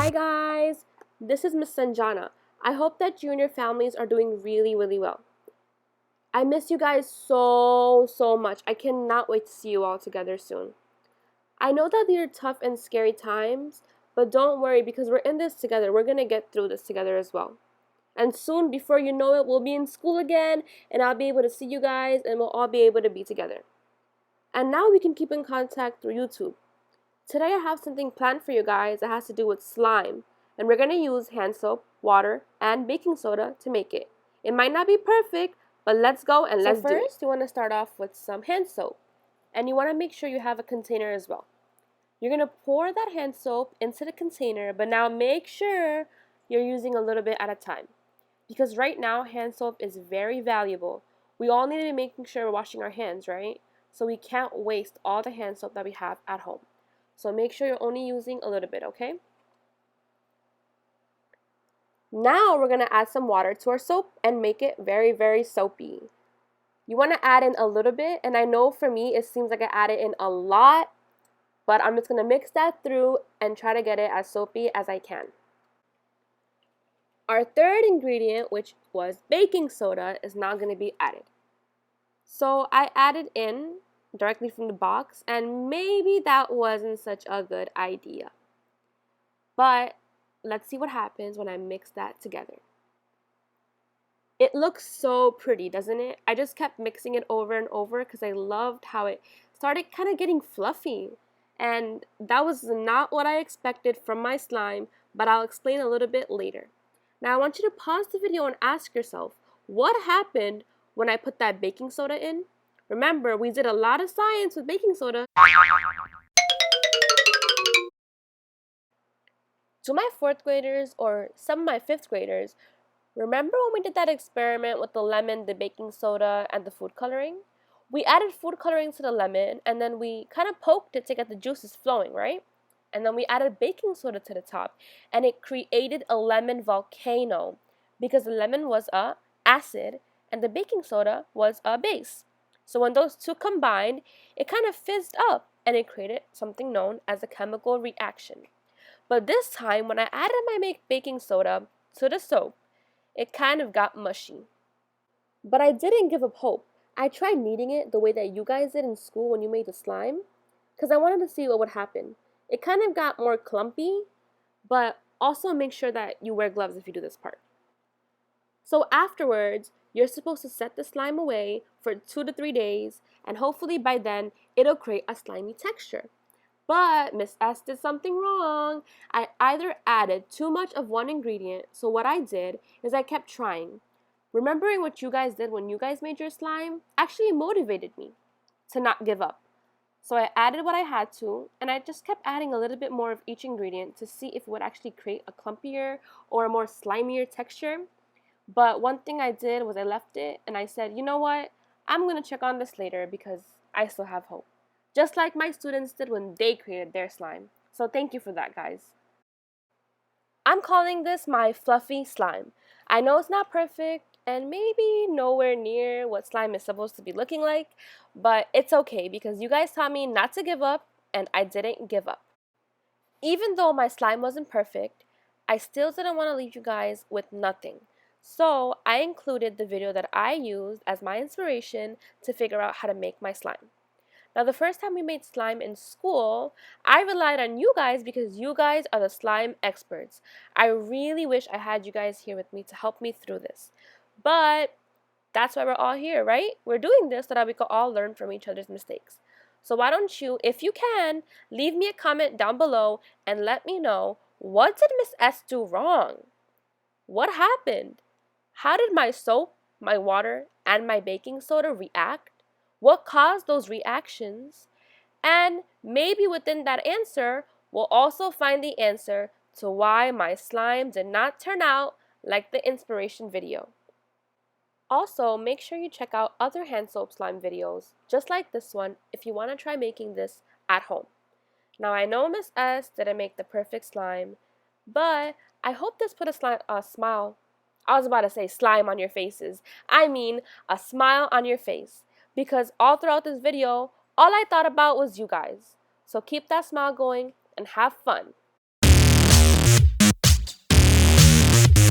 Hi guys, this is Miss Sanjana. I hope that you and your families are doing really well. I miss you guys so much. I cannot wait to see you all together soon. I know that these are tough and scary times, but don't worry because we're in this together. We're going to get through this together as well. And soon, before you know it, we'll be in school again and I'll be able to see you guys and we'll all be able to be together. And now we can keep in contact through YouTube. Today I have something planned for you guys that has to do with slime, and we're going to use hand soap, water, and baking soda to make it. It might not be perfect, but let's go and let's do it. So first, you want to start off with some hand soap, and you want to make sure you have a container as well. You're going to pour that hand soap into the container, but now make sure you're using a little bit at a time, because right now hand soap is very valuable. We all need to be making sure we're washing our hands, right? So we can't waste all the hand soap that we have at home. So make sure you're only using a little bit, okay? Now we're going to add some water to our soap and make it very soapy. You want to add in a little bit, and I know for me it seems like I added in a lot, but I'm just going to mix that through and try to get it as soapy as I can. Our third ingredient, which was baking soda, is now going to be added. So I added in directly from the box, and maybe that wasn't such a good idea. But let's see what happens when I mix that together. It looks so pretty, doesn't it? I just kept mixing it over and over because I loved how it started kind of getting fluffy. And that was not what I expected from my slime, but I'll explain a little bit later. Now I want you to pause the video and ask yourself, what happened when I put that baking soda in? Remember, we did a lot of science with baking soda. To my 4th graders or some of my 5th graders, remember when we did that experiment with the lemon, the baking soda, and the food coloring? We added food coloring to the lemon and then we kind of poked it to get the juices flowing, right? And then we added baking soda to the top and it created a lemon volcano because the lemon was a acid and the baking soda was a base. So when those two combined, it kind of fizzed up and it created something known as a chemical reaction. But this time, when I added my baking soda to the soap, it kind of got mushy. But I didn't give up hope. I tried kneading it the way that you guys did in school when you made the slime, because I wanted to see what would happen. It kind of got more clumpy, but also make sure that you wear gloves if you do this part. So afterwards, you're supposed to set the slime away for 2 to 3 days, and hopefully by then, it'll create a slimy texture. But Miss S did something wrong. I either added too much of one ingredient, so what I did is I kept trying. Remembering what you guys did when you guys made your slime actually motivated me to not give up. So I added what I had to, and I just kept adding a little bit more of each ingredient to see if it would actually create a clumpier or a more slimier texture. But one thing I did was I left it and I said, you know what? I'm going to check on this later because I still have hope. Just like my students did when they created their slime. So thank you for that, guys. I'm calling this my fluffy slime. I know it's not perfect and maybe nowhere near what slime is supposed to be looking like, but it's okay because you guys taught me not to give up and I didn't give up. Even though my slime wasn't perfect, I still didn't want to leave you guys with nothing. So I included the video that I used as my inspiration to figure out how to make my slime. Now, the first time we made slime in school, I relied on you guys because you guys are the slime experts. I really wish I had you guys here with me to help me through this. But that's why we're all here, right? We're doing this so that we can all learn from each other's mistakes. So why don't you, if you can, leave me a comment down below and let me know, what did Miss S do wrong? What happened? How did my soap, my water, and my baking soda react? What caused those reactions? And maybe within that answer, we'll also find the answer to why my slime did not turn out like the inspiration video. Also, make sure you check out other hand soap slime videos, just like this one, if you want to try making this at home. Now, I know Miss S didn't make the perfect slime, but I hope this put a smile. I was about to say slime on your faces. I mean, a smile on your face. Because all throughout this video, all I thought about was you guys. So keep that smile going and have fun.